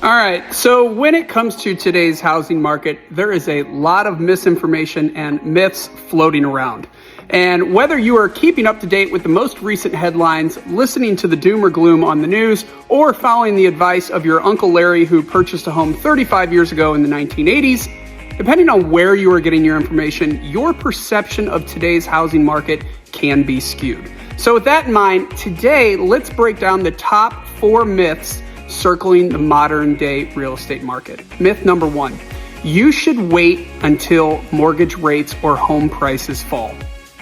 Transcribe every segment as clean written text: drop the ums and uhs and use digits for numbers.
All right, so when it comes to today's housing market, there is a lot of misinformation and myths floating around. And whether you are keeping up to date with the most recent headlines, listening to the doom or gloom on the news, or following the advice of your Uncle Larry who purchased a home 35 years ago in the 1980s, depending on where you are getting your information, your perception of today's housing market can be skewed. So with that in mind, today, let's break down the top 4 myths circling the modern day real estate market. Myth number 1, you should wait until mortgage rates or home prices fall.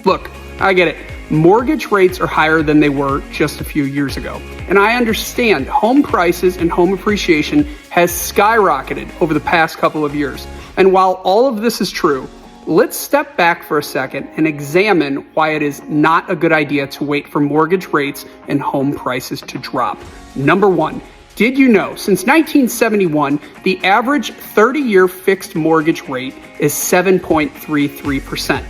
Look, I get it. Mortgage rates are higher than they were just a few years ago. And I understand home prices and home appreciation has skyrocketed over the past couple of years. And while all of this is true, let's step back for a second and examine why it is not a good idea to wait for mortgage rates and home prices to drop. Number 1, did you know since 1971, the average 30-year fixed mortgage rate is 7.33%?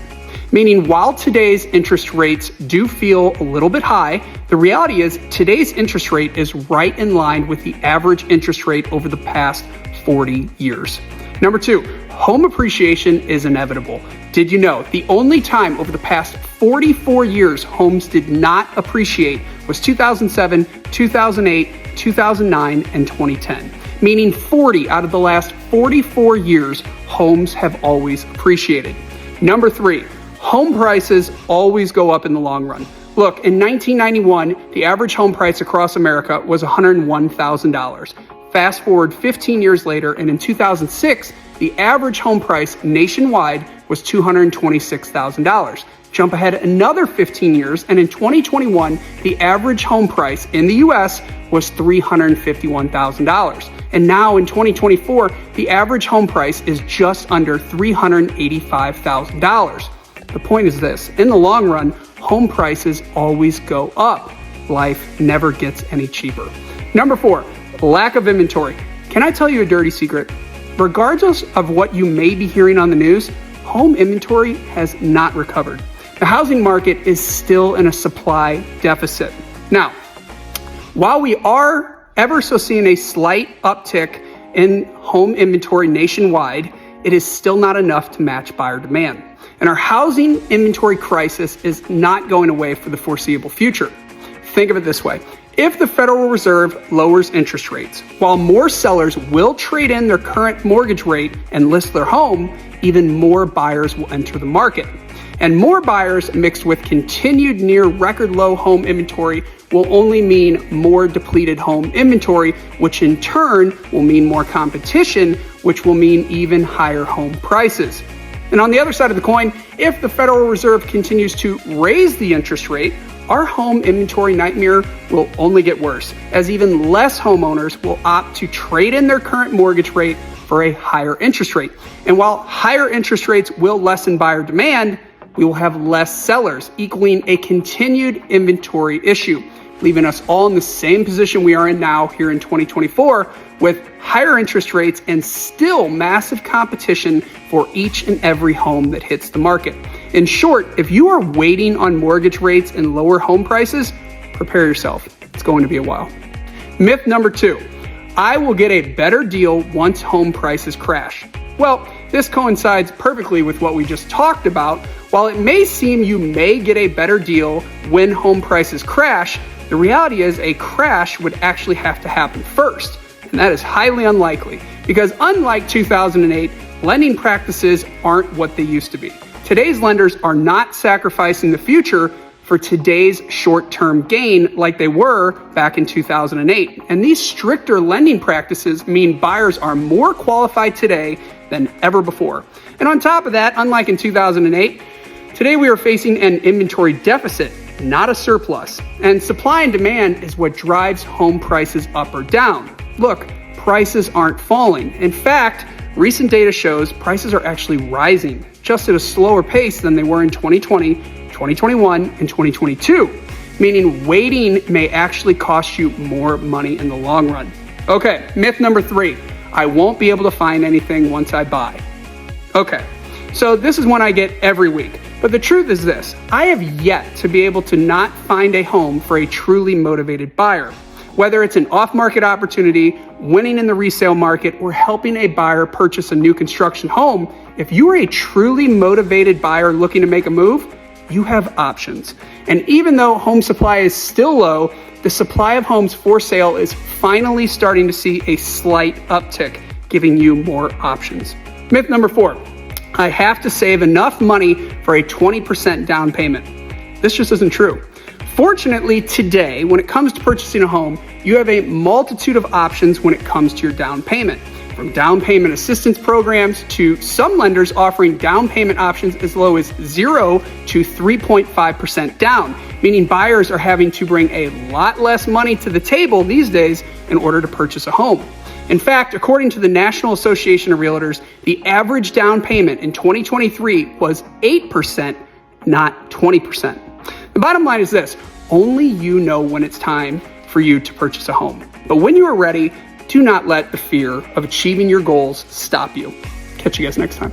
Meaning while today's interest rates do feel a little bit high, the reality is today's interest rate is right in line with the average interest rate over the past 40 years. Number 2, home appreciation is inevitable. Did you know the only time over the past 44 years homes did not appreciate was 2007, 2008, 2009, and 2010? Meaning 40 out of the last 44 years, homes have always appreciated. Number 3, home prices always go up in the long run. Look, in 1991, the average home price across America was $101,000. Fast forward 15 years later, and in 2006, the average home price nationwide was $226,000. Jump ahead another 15 years, and in 2021, the average home price in the US was $351,000. And now in 2024, the average home price is just under $385,000. The point is this: in the long run, home prices always go up. Life never gets any cheaper. Number 4, lack of inventory. Can I tell you a dirty secret? Regardless of what you may be hearing on the news, home inventory has not recovered. The housing market is still in a supply deficit. Now, while we are ever so seeing a slight uptick in home inventory nationwide, it is still not enough to match buyer demand. And our housing inventory crisis is not going away for the foreseeable future. Think of it this way. If the Federal Reserve lowers interest rates, while more sellers will trade in their current mortgage rate and list their home, even more buyers will enter the market. And more buyers mixed with continued near record low home inventory will only mean more depleted home inventory, which in turn will mean more competition, which will mean even higher home prices. And on the other side of the coin, if the Federal Reserve continues to raise the interest rate, our home inventory nightmare will only get worse, as even less homeowners will opt to trade in their current mortgage rate for a higher interest rate. And while higher interest rates will lessen buyer demand, we will have less sellers, equaling a continued inventory issue, leaving us all in the same position we are in now here in 2024, with higher interest rates and still massive competition for each and every home that hits the market. In short, if you are waiting on mortgage rates and lower home prices, prepare yourself. It's going to be a while. Myth number 2, I will get a better deal once home prices crash. Well, this coincides perfectly with what we just talked about. While it may seem you may get a better deal when home prices crash, the reality is a crash would actually have to happen first. And that is highly unlikely because unlike 2008, lending practices aren't what they used to be. Today's lenders are not sacrificing the future for today's short-term gain like they were back in 2008. And these stricter lending practices mean buyers are more qualified today than ever before. And on top of that, unlike in 2008, today we are facing an inventory deficit, not a surplus. And supply and demand is what drives home prices up or down. Look, prices aren't falling. In fact, recent data shows prices are actually rising, just at a slower pace than they were in 2020, 2021, and 2022, meaning waiting may actually cost you more money in the long run. Okay, myth number 3, I won't be able to find anything once I buy. Okay, so this is one I get every week, but the truth is this, I have yet to be able to not find a home for a truly motivated buyer. Whether it's an off-market opportunity, winning in the resale market, or helping a buyer purchase a new construction home, if you are a truly motivated buyer looking to make a move, you have options. And even though home supply is still low, the supply of homes for sale is finally starting to see a slight uptick, giving you more options. Myth number 4, I have to save enough money for a 20% down payment. This just isn't true. Fortunately, today, when it comes to purchasing a home, you have a multitude of options when it comes to your down payment. From down payment assistance programs to some lenders offering down payment options as low as 0 to 3.5% down, meaning buyers are having to bring a lot less money to the table these days in order to purchase a home. In fact, according to the National Association of Realtors, the average down payment in 2023 was 8%, not 20%. The bottom line is this: only you know when it's time for you to purchase a home. But when you are ready, do not let the fear of achieving your goals stop you. Catch you guys next time.